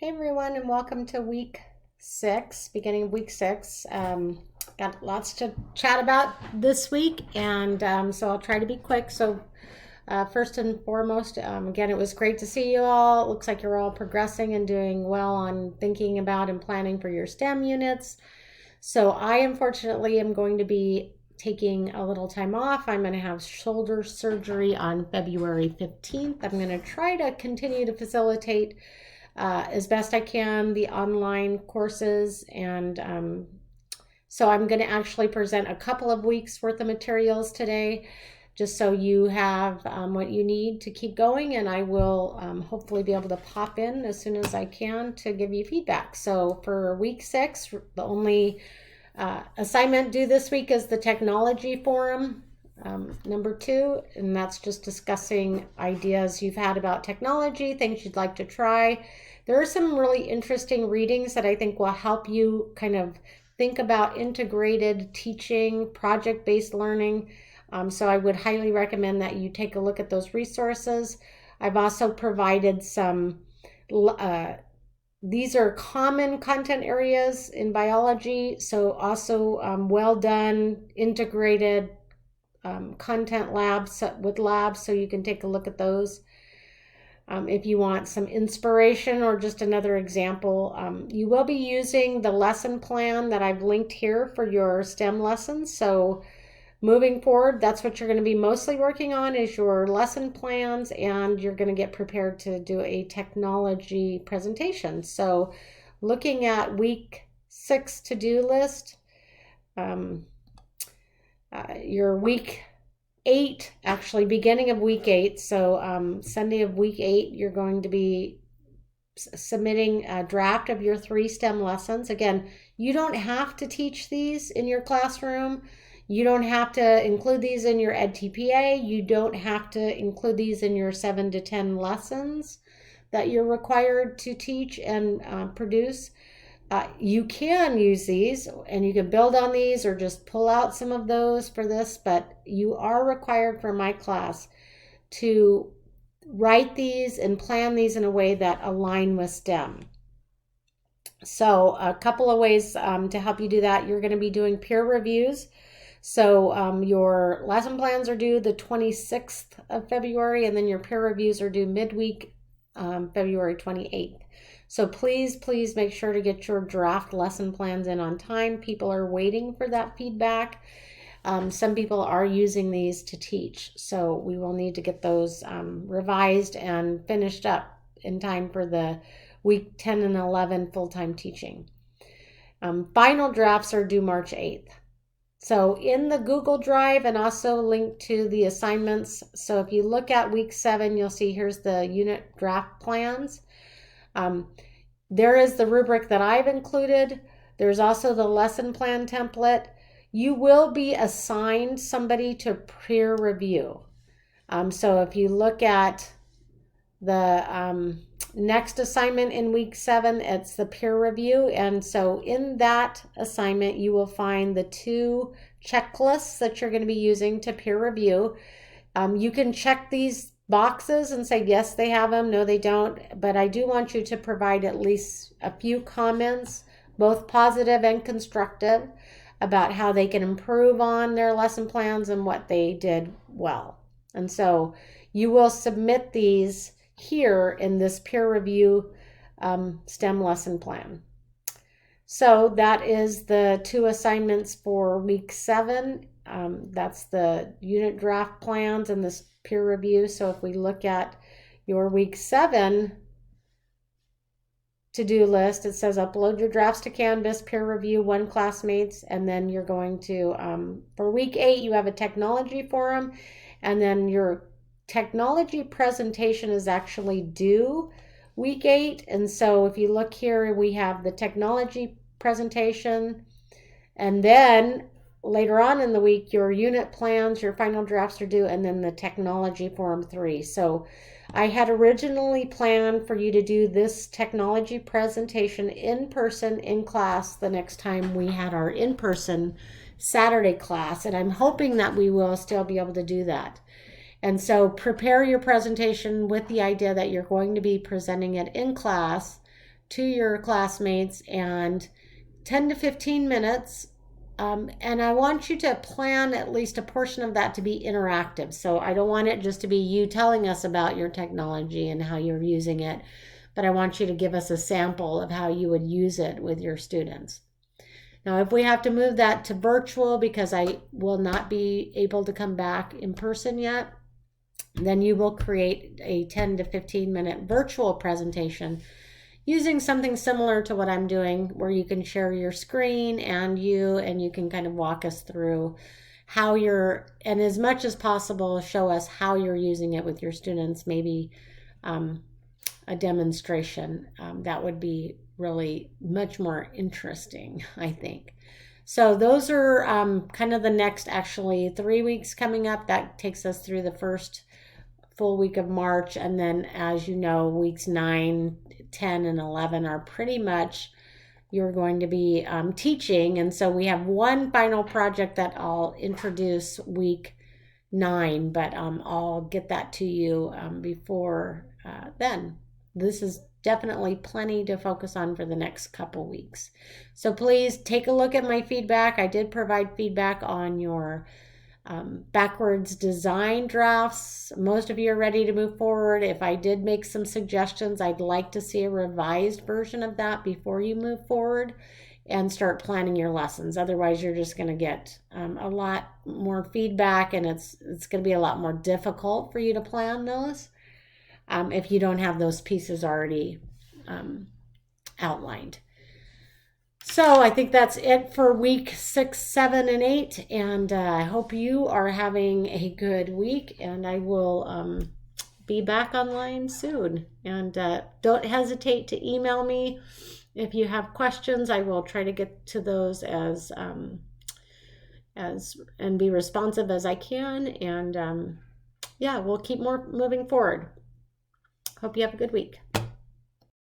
Hey everyone, and welcome to week 6, beginning of week 6. Got lots to chat about this week, and so I'll try to be quick. So, first and foremost, again, it was great to see you all. It looks like you're all progressing and doing well on thinking about and planning for your STEM units. So, I unfortunately am going to be taking a little time off. I'm going to have shoulder surgery on February 15th. I'm going to try to continue to facilitate as best I can the online courses, and so I'm going to actually present a couple of weeks worth of materials today, just so you have what you need to keep going, and I will hopefully be able to pop in as soon as I can to give you feedback. So for week 6, the only assignment due this week is the technology forum. Number 2, and that's just discussing ideas you've had about technology, things you'd like to try. There are some really interesting readings that I think will help you kind of think about integrated teaching, project-based learning. So I would highly recommend that you take a look at those resources. I've also provided some, these are common content areas in biology, so also well done, integrated content labs with labs, so you can take a look at those. If you want some inspiration or just another example, you will be using the lesson plan that I've linked here for your STEM lessons. So moving forward, that's what you're going to be mostly working on is your lesson plans, and you're going to get prepared to do a technology presentation. So looking at week 6 to-do list, your week 8, actually beginning of week 8, so Sunday of week 8, you're going to be submitting a draft of your 3 STEM lessons. Again, you don't have to teach these in your classroom. You don't have to include these in your Ed536OHWeek6. You don't have to include these in your 7 to 10 lessons that you're required to teach and produce. You can use these and you can build on these or just pull out some of those for this, but you are required for my class to write these and plan these in a way that align with STEM. So a couple of ways to help you do that. You're going to be doing peer reviews. So your lesson plans are due the 26th of February, and then your peer reviews are due midweek, February 28th. So please make sure to get your draft lesson plans in on time. People are waiting for that feedback. Some people are using these to teach, so we will need to get those revised and finished up in time for the week 10 and 11 full-time teaching. Final drafts are due March 8th. So in the Google Drive, and also linked to the assignments. So if you look at week 7, you'll see here's the unit draft plans. There is the rubric that I've included. There's also the lesson plan template. You will be assigned somebody to peer review. So if you look at the next assignment in week 7, it's the peer review. And so in that assignment, you will find the 2 checklists that you're going to be using to peer review. You can check these boxes and say, yes, they have them, no, they don't. But I do want you to provide at least a few comments, both positive and constructive, about how they can improve on their lesson plans and what they did well. And so you will submit these here in this peer review STEM lesson plan. So that is the 2 assignments for week 7. That's the unit draft plans and this peer review. So if we look at your week 7 to-do list, it says upload your drafts to Canvas, peer review 1 classmates, and then you're going to, for week 8, you have a technology forum, and then your technology presentation is actually due week 8. And so if you look here, we have the technology presentation, and then later on in the week, your unit plans, your final drafts are due, and then the technology forum 3. So I had originally planned for you to do this technology presentation in person in class the next time we had our in-person Saturday class, and I'm hoping that we will still be able to do that. And so prepare your presentation with the idea that you're going to be presenting it in class to your classmates, and 10 to 15 minutes. And I want you to plan at least a portion of that to be interactive. So I don't want it just to be you telling us about your technology and how you're using it, but I want you to give us a sample of how you would use it with your students. Now, if we have to move that to virtual because I will not be able to come back in person yet, then you will create a 10 to 15 minute virtual presentation using something similar to what I'm doing, where you can share your screen and you can kind of walk us through how you're, and as much as possible, show us how you're using it with your students, maybe a demonstration. That would be really much more interesting, I think. So those are kind of the next, actually, 3 weeks coming up. That takes us through the first full week of March. And then, as you know, weeks 9, 10, and 11 are pretty much you're going to be teaching. And so we have one final project that I'll introduce week 9, but I'll get that to you before then. This is definitely plenty to focus on for the next couple weeks. So please take a look at my feedback. I did provide feedback on your backwards design drafts. Most of you are ready to move forward. If I did make some suggestions, I'd like to see a revised version of that before you move forward and start planning your lessons. Otherwise, you're just going to get a lot more feedback, and it's going to be a lot more difficult for you to plan those if you don't have those pieces already outlined. So I think that's it for week 6, 7, and 8. And I hope you are having a good week. And I will be back online soon. And don't hesitate to email me if you have questions. I will try to get to those as and be responsive as I can. And yeah, we'll keep moving forward. Hope you have a good week.